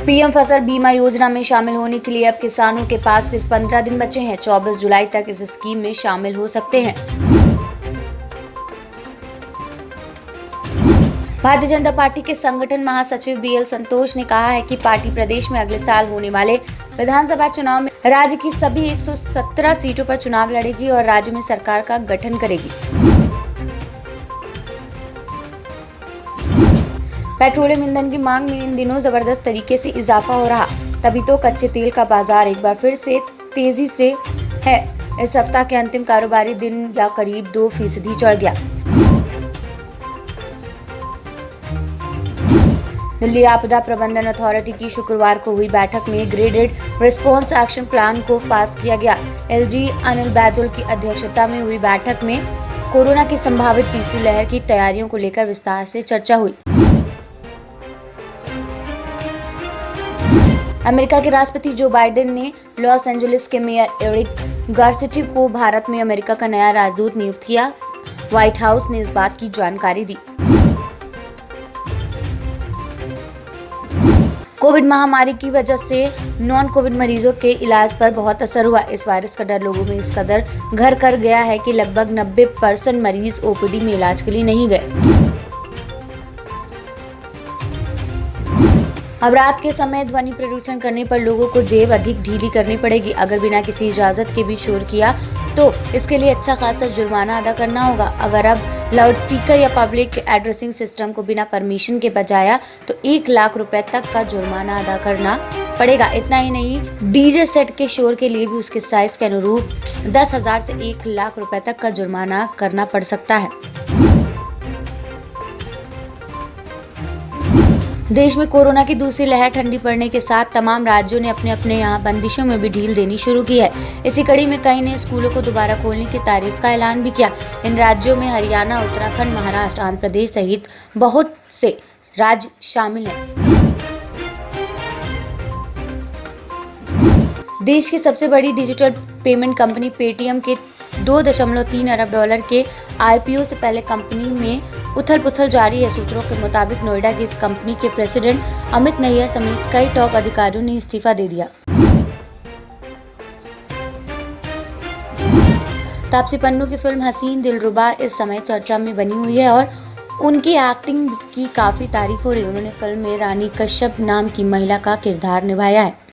PM फसल बीमा योजना में शामिल होने के लिए अब किसानों के पास सिर्फ 15 दिन बचे हैं। 24 जुलाई तक इस स्कीम में शामिल हो सकते हैं। भारतीय जनता पार्टी के संगठन महासचिव बीएल संतोष ने कहा है कि पार्टी प्रदेश में अगले साल होने वाले विधानसभा चुनाव में राज्य की सभी 117 सीटों पर चुनाव लड़ेगी और राज्य में सरकार का गठन करेगी। पेट्रोलियम ईंधन की मांग में इन दिनों जबरदस्त तरीके से इजाफा हो रहा, तभी तो कच्चे तेल का बाजार एक बार फिर से तेजी से है। इस सप्ताह के अंतिम कारोबारी दिन या करीब 2% चढ़ गया। दिल्ली आपदा प्रबंधन अथॉरिटी की शुक्रवार को हुई बैठक में ग्रेडेड रिस्पॉन्स एक्शन प्लान को पास किया गया। एलजी अनिल बैजल की अध्यक्षता में हुई बैठक में कोरोना की संभावित तीसरी लहर की तैयारियों को लेकर विस्तार से चर्चा हुई। अमेरिका के राष्ट्रपति जो बाइडेन ने लॉस एंजलिस के मेयर एरिक गारसेटी को भारत में अमेरिका का नया राजदूत नियुक्त किया। व्हाइट हाउस ने इस बात की जानकारी दी। कोविड महामारी की वजह से नॉन कोविड मरीजों के इलाज पर बहुत असर हुआ। इस वायरस का डर लोगों में इस कदर घर कर गया है कि लगभग 90% मरीज ओपीडी में इलाज के लिए नहीं गए। अब रात के समय ध्वनि प्रदूषण करने पर लोगों को जेब अधिक ढीली करनी पड़ेगी। अगर बिना किसी इजाजत के भी शोर किया तो इसके लिए अच्छा खासा जुर्माना अदा करना होगा। अगर अब लाउडस्पीकर या पब्लिक एड्रेसिंग सिस्टम को बिना परमिशन के बजाया तो 1 लाख रुपए तक का जुर्माना अदा करना पड़ेगा। इतना ही नहीं, डीजे सेट के शोर के लिए भी उसके साइज के अनुरूप 10,000 से 1 लाख रुपए तक का जुर्माना करना पड़ सकता है। देश में कोरोना की दूसरी लहर ठंडी पड़ने के साथ तमाम राज्यों ने अपने अपने यहाँ बंदिशों में भी ढील देनी शुरू की है। इसी कड़ी में कई ने स्कूलों को दोबारा खोलने की तारीख का ऐलान भी किया। इन राज्यों में हरियाणा, उत्तराखंड, महाराष्ट्र, आंध्र प्रदेश सहित बहुत से राज्य शामिल हैं। देश की सबसे बड़ी डिजिटल पेमेंट कंपनी पेटीएम के $2.3 अरब के आईपीओ से पहले कंपनी में उथल-पुथल जारी है। सूत्रों के मुताबिक नोएडा की इस कंपनी के प्रेसिडेंट अमित नैयर समेत कई टॉप अधिकारियों ने इस्तीफा दे दिया। तापसी पन्नू की फिल्म हसीन दिलरुबा इस समय चर्चा में बनी हुई है और उनकी एक्टिंग की काफी तारीफ हो रही है। उन्होंने फिल्म में रानी कश्यप नाम की महिला का किरदार निभाया है।